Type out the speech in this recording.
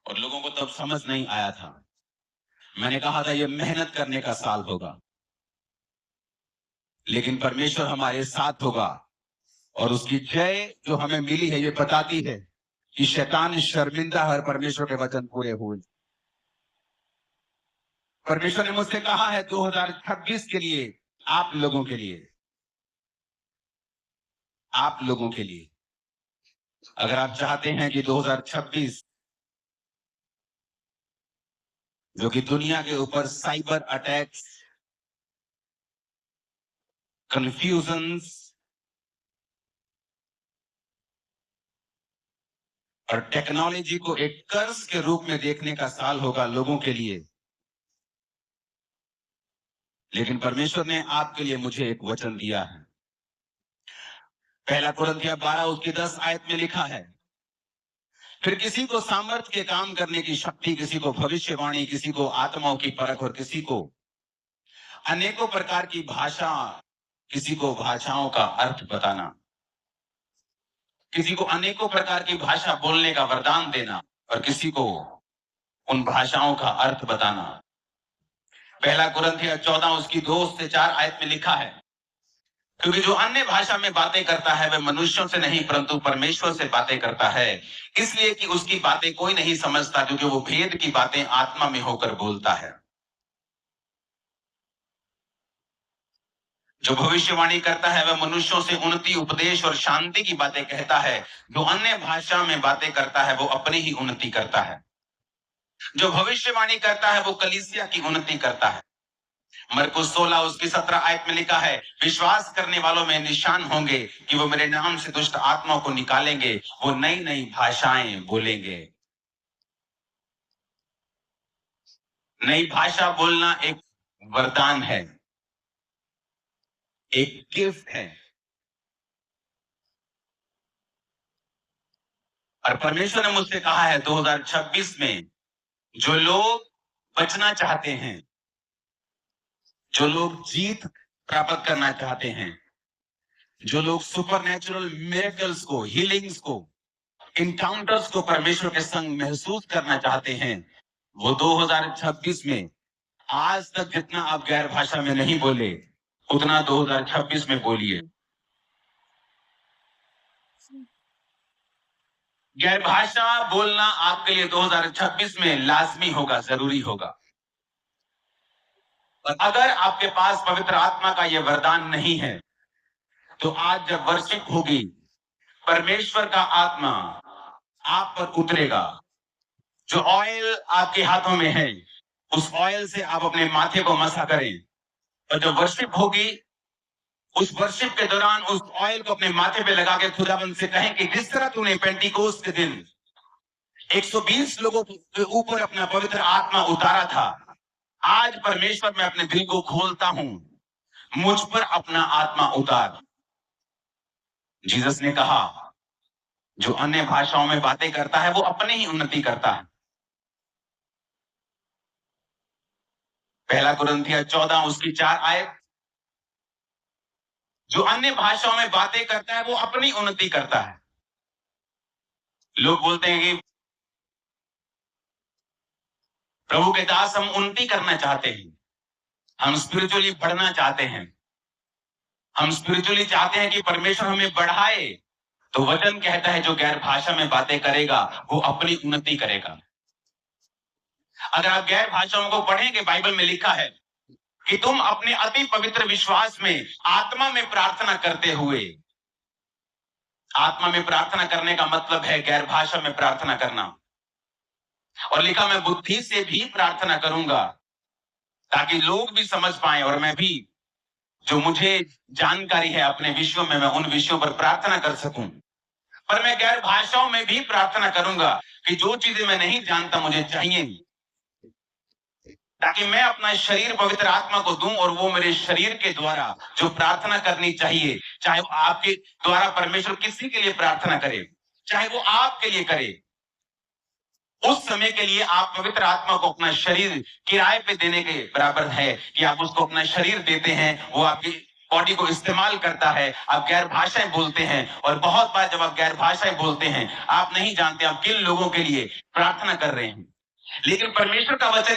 और लोगों को तब समझ नहीं आया था। मैंने कहा था ये मेहनत करने का साल होगा, लेकिन परमेश्वर हमारे साथ होगा। और उसकी जय जो हमें मिली है ये बताती है कि शैतान शर्मिंदा है और परमेश्वर के वचन पूरे हुए। परमेश्वर ने मुझसे कहा है 2026 के लिए, आप लोगों के लिए, आप लोगों के लिए, अगर आप चाहते हैं कि 2026 जो कि दुनिया के ऊपर साइबर अटैक्स, कंफ्यूजन्स और टेक्नोलॉजी को एक कर्ज के रूप में देखने का साल होगा लोगों के लिए, लेकिन परमेश्वर ने आपके लिए मुझे एक वचन दिया है। पहला कुरिन्थियों 12 उसकी 10 आयत में लिखा है, फिर किसी को सामर्थ्य के काम करने की शक्ति, किसी को भविष्यवाणी, किसी को आत्माओं की परख और किसी को अनेकों प्रकार की भाषा, किसी को भाषाओं का अर्थ बताना, किसी को अनेकों प्रकार की भाषा बोलने का वरदान देना और किसी को उन भाषाओं का अर्थ बताना। पहला कुरिन्थियों 14 उसकी 2 से 4 आयत में लिखा है, क्योंकि जो अन्य भाषा में बातें करता है वह मनुष्यों से नहीं परंतु परमेश्वर से बातें करता है, इसलिए कि उसकी बातें कोई नहीं समझता, क्योंकि वो भेद की बातें आत्मा में होकर बोलता है। जो भविष्यवाणी करता है वह मनुष्यों से उन्नति, उपदेश और शांति की बातें कहता है। जो अन्य भाषा में बातें करता है वो अपनी ही उन्नति करता है। जो भविष्यवाणी करता है वो कलीसिया की उन्नति करता है। मरकुस 16 उसकी 17 आयत में लिखा है, विश्वास करने वालों में निशान होंगे कि वो मेरे नाम से दुष्ट आत्माओं को निकालेंगे, वो नई नई भाषाएं बोलेंगे। नई भाषा बोलना एक वरदान है, एक गिफ्ट है। और परमेश्वर ने मुझसे कहा है 2026 में जो लोग बचना चाहते हैं, जो लोग जीत प्राप्त करना चाहते हैं, जो लोग सुपरनैचुरल मिरेकल्स को, हीलिंग्स को, इनकाउंटर्स को परमेश्वर के संग महसूस करना चाहते हैं, वो 2026 में आज तक जितना आप गैर भाषा में नहीं बोले उतना 2026 में बोलिए। गैर भाषा बोलना आपके लिए 2026 में लाजमी होगा, जरूरी होगा। और अगर आपके पास पवित्र आत्मा का यह वरदान नहीं है तो आज जब वर्शिप होगी, परमेश्वर का आत्मा आप पर उतरेगा। जो ऑयल आपके हाथों में है उस ऑयल से आप अपने माथे को मसा करें, और जब वर्शिप होगी उस वर्शिप के दौरान उस ऑयल को अपने माथे पे लगा के खुदाबंद से कहें कि जिस तरह तूने पेंटिकोस्ट के दिन 120 लोगों के ऊपर अपना पवित्र आत्मा उतारा था, आज परमेश्वर मैं अपने दिल को खोलता हूं, मुझ पर अपना आत्मा उतार। जीसस ने कहा जो अन्य भाषाओं में बातें करता है वो अपने ही उन्नति करता है। पहला कुरिन्थियों 14 उसकी 4 आयत, जो अन्य भाषाओं में बातें करता है वो अपनी उन्नति करता है। लोग बोलते हैं कि प्रभु के दास हम उन्नति करना चाहते हैं, हम स्पिरिचुअली बढ़ना चाहते हैं, हम स्पिरिचुअली चाहते हैं कि परमेश्वर हमें बढ़ाए। तो वचन कहता है जो गैर भाषा में बातें करेगा वो अपनी उन्नति करेगा। अगर आप गैर भाषाओं को पढ़ेंगे, बाइबल में लिखा है कि तुम अपने अति पवित्र विश्वास में आत्मा में प्रार्थना करते हुए, आत्मा में प्रार्थना करने का मतलब है गैर भाषा में प्रार्थना करना। और लिखा मैं बुद्धि से भी प्रार्थना करूंगा ताकि लोग भी समझ पाए और मैं भी जो मुझे जानकारी है अपने विषयों में मैं उन विषयों पर प्रार्थना कर सकूं। पर मैं गैर भाषाओं में भी प्रार्थना करूंगा कि जो चीजें मैं नहीं जानता मुझे चाहिए, ताकि मैं अपना शरीर पवित्र आत्मा को दूं और वो मेरे शरीर के द्वारा जो प्रार्थना करनी चाहिए, चाहे वो आपके द्वारा परमेश्वर किसी के लिए प्रार्थना करे, चाहे वो आपके लिए करे, उस समय के लिए आप पवित्र आत्मा को अपना शरीर किराए पे देने के बराबर है कि आप उसको अपना शरीर देते हैं, वो आपकी बॉडी को इस्तेमाल करता है। आप गैर भाषाएं बोलते हैं और बहुत बार जब आप गैर भाषाएं बोलते हैं आप नहीं जानते आप किन लोगों के लिए प्रार्थना कर रहे हैं। लेकिन परमेश्वर का वचन